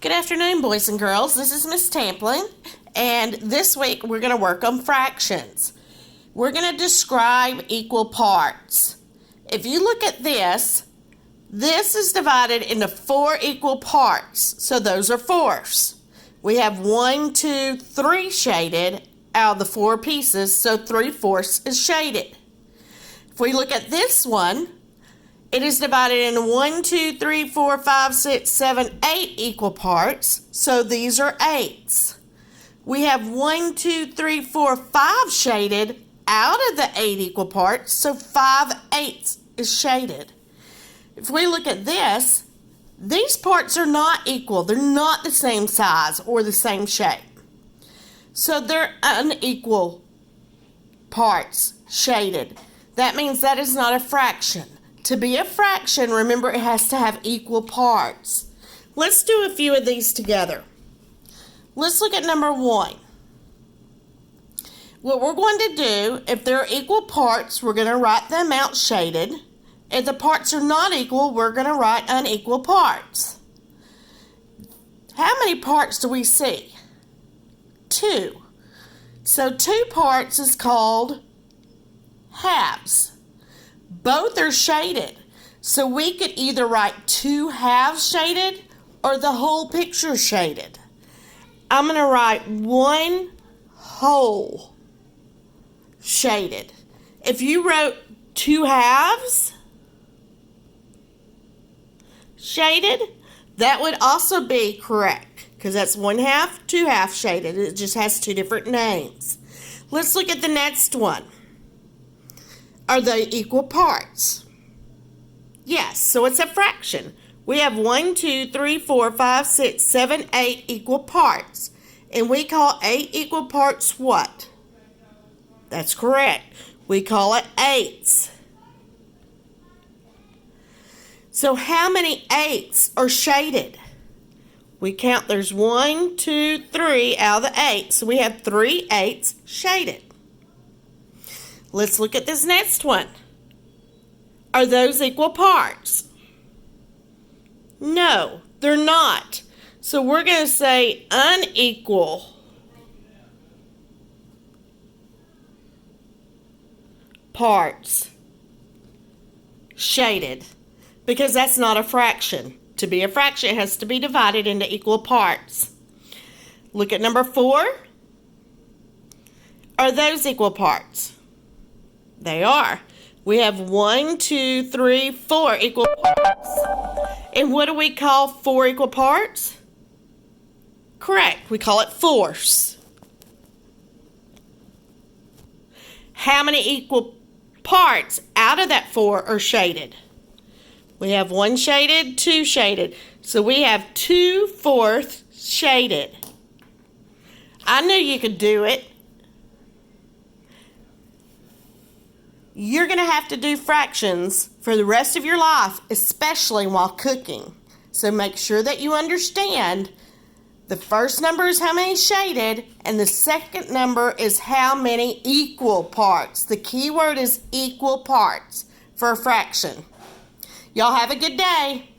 Good afternoon, boys and girls. This is Miss Tamplin, and this week we're going to work on fractions. We're going to describe equal parts. If you look at this is divided into 4 equal parts, so those are fourths. We have 1, 2, 3 shaded out of the 4 pieces, so 3/4 is shaded. If we look at this one, it is divided into 1, 2, 3, 4, 5, 6, 7, 8 equal parts, so these are 8ths. We have 1, 2, 3, 4, 5 shaded out of the 8 equal parts, so 5/8 is shaded. If we look at this, these parts are not equal. They're not the same size or the same shape. So they're unequal parts shaded. That means that is not a fraction. To be a fraction, remember it has to have equal parts. Let's do a few of these together. Let's look at number 1. What we're going to do, if they're equal parts, we're going to write them out shaded. If the parts are not equal, we're going to write unequal parts. How many parts do we see? 2. So 2 parts is called halves. Both are shaded. So we could either write 2 halves shaded or the whole picture shaded. I'm going to write 1 whole shaded. If you wrote 2 halves shaded, that would also be correct because that's 1 half, 2 halves shaded. It just has 2 different names. Let's look at the next one. Are they equal parts? Yes, so it's a fraction. We have 1, 2, 3, 4, 5, 6, 7, 8 equal parts. And we call 8 equal parts what? That's correct. We call it 8ths. So how many 8ths are shaded? We count, there's 1, 2, 3 out of the 8. So we have 3 8ths shaded. Let's look at this next one. Are those equal parts? No, they're not. So we're going to say unequal parts shaded because that's not a fraction. To be a fraction, it has to be divided into equal parts. Look at number 4. Are those equal parts? They are. We have 1, 2, 3, 4 equal parts. And what do we call 4 equal parts? Correct. We call it fourths. How many equal parts out of that 4 are shaded? We have 1 shaded, 2 shaded. So we have 2/4 shaded. I knew you could do it. You're going to have to do fractions for the rest of your life, especially while cooking. So make sure that you understand the first number is how many shaded, and the second number is how many equal parts. The key word is equal parts for a fraction. Y'all have a good day.